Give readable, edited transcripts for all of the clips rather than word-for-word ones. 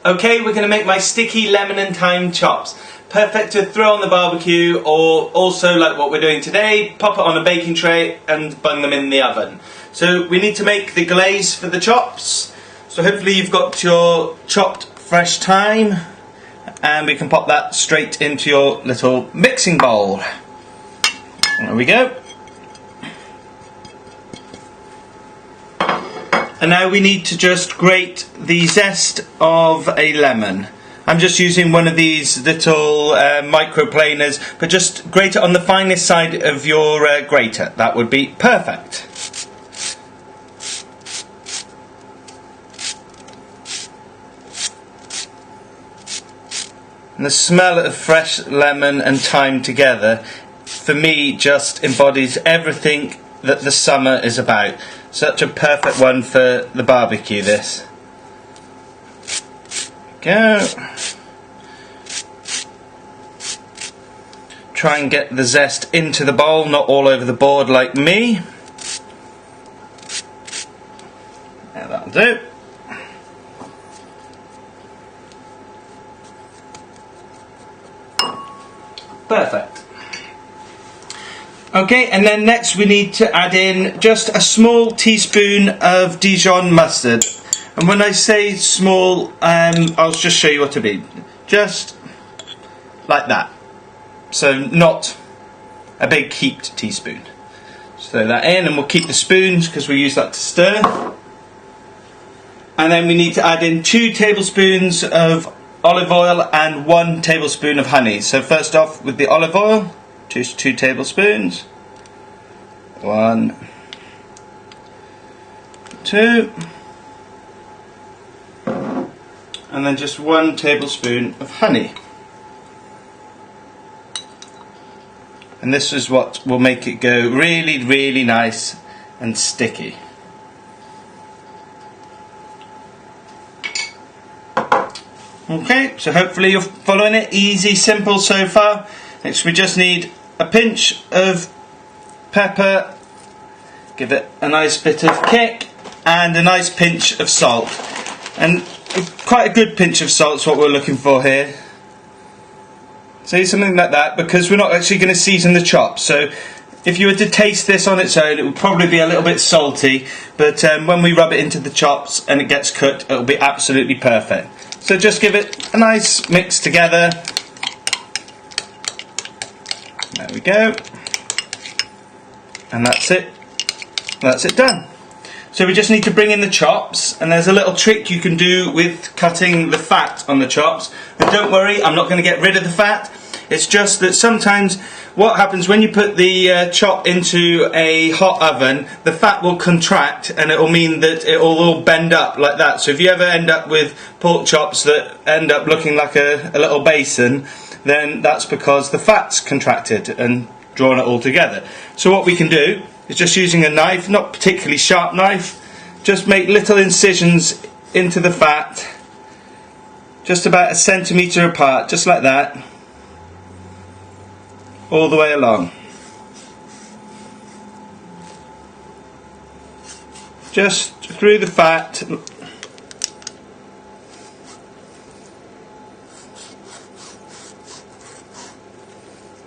Okay, we're going to make my sticky lemon and thyme chops. Perfect to throw on the barbecue, or also, like what we're doing today, pop it on a baking tray and bung them in the oven. So we need to make the glaze for the chops. So hopefully you've got your chopped fresh thyme, and we can pop that straight into your little mixing bowl. There we go. And now we need to just grate the zest of a lemon. I'm just using one of these little microplaners, but just grate it on the finest side of your grater. That would be perfect. And the smell of fresh lemon and thyme together, for me, just embodies everything that the summer is about. Such a perfect one for the barbecue, this. Go. Try and get the zest into the bowl, not all over the board like me. Yeah, that'll do. Perfect. Okay, and then next we need to add in just a small teaspoon of Dijon mustard. And when I say small, I'll just show you what to be. Just like that. So not a big heaped teaspoon. Just throw that in, and we'll keep the spoons because we use that to stir. And then we need to add in 2 tablespoons of olive oil and 1 tablespoon of honey. So first off with the olive oil, just 2 tablespoons. 1, 2, and then just 1 tablespoon of honey. And this is what will make it go really, really nice and sticky. Okay, so hopefully you're following it. Easy, simple so far. Next we just need a pinch of pepper, give it a nice bit of kick, and a nice pinch of salt. And quite a good pinch of salt is what we're looking for here. So something like that, because we're not actually going to season the chops. So if you were to taste this on its own, it would probably be a little bit salty, but when we rub it into the chops and it gets cooked, it'll be absolutely perfect. So just give it a nice mix together. There we go. And that's it. That's it done. So we just need to bring in the chops, and there's a little trick you can do with cutting the fat on the chops. And don't worry, I'm not going to get rid of the fat. It's just that sometimes what happens when you put the chop into a hot oven, the fat will contract, and it will mean that it will all bend up like that. So if you ever end up with pork chops that end up looking like a little basin, then that's because the fat's contracted and drawn it all together. So what we can do is just using a knife, not particularly sharp knife, just make little incisions into the fat, just about 1 centimetre apart, just like that, all the way along. Just through the fat.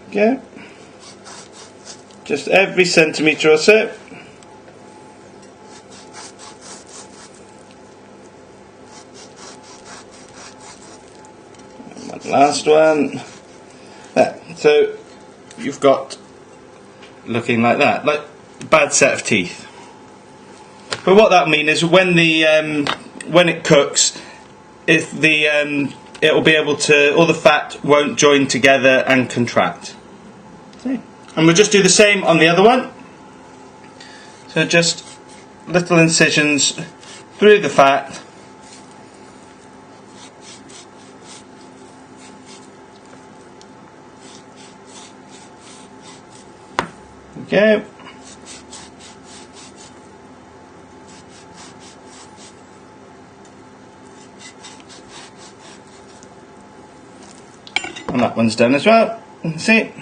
Okay. Just every centimetre or so. And one last one. There. So you've got looking like that, like a bad set of teeth. But what that means is when it cooks, if it'll be able to, all the fat won't join together and contract. See? And we'll just do the same on the other one. So just little incisions through the fat. Okay. And that one's done as well. You can see.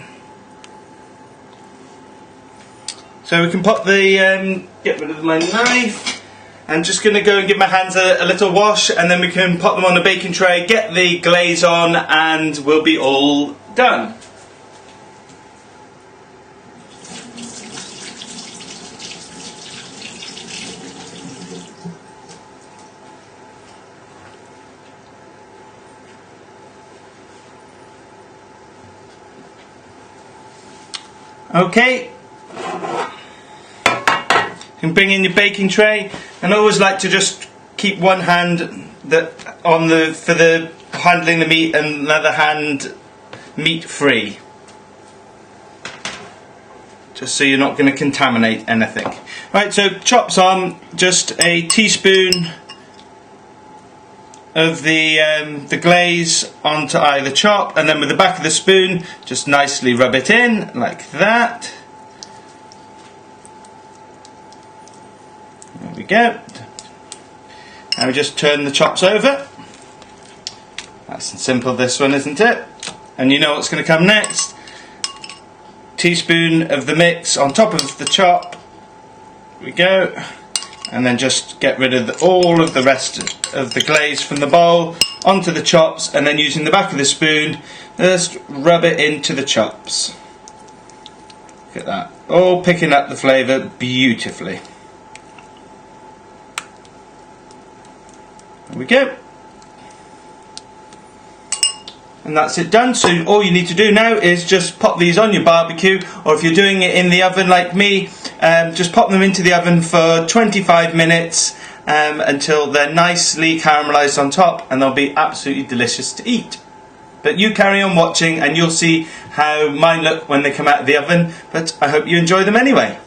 So we can pop the, get rid of my knife, I'm just going to go and give my hands a little wash, and then we can pop them on the baking tray, get the glaze on, and we'll be all done. Okay, you can bring in your baking tray, and I always like to just keep one hand for the handling the meat and another hand meat free, just so you're not going to contaminate anything. Right, so chops on, just a teaspoon of the glaze onto either chop, and then with the back of the spoon just nicely rub it in like that. There we go. Now we just turn the chops over. That's simple, this one, isn't it? And you know what's going to come next. Teaspoon of the mix on top of the chop. There we go. And then just get rid of all of the rest of the glaze from the bowl onto the chops, and then using the back of the spoon just rub it into the chops. Look at that, all picking up the flavour beautifully. There we go. And that's it done. So all you need to do now is just pop these on your barbecue, or if you're doing it in the oven like me, just pop them into the oven for 25 minutes until they're nicely caramelised on top, and they'll be absolutely delicious to eat. But you carry on watching and you'll see how mine look when they come out of the oven, but I hope you enjoy them anyway.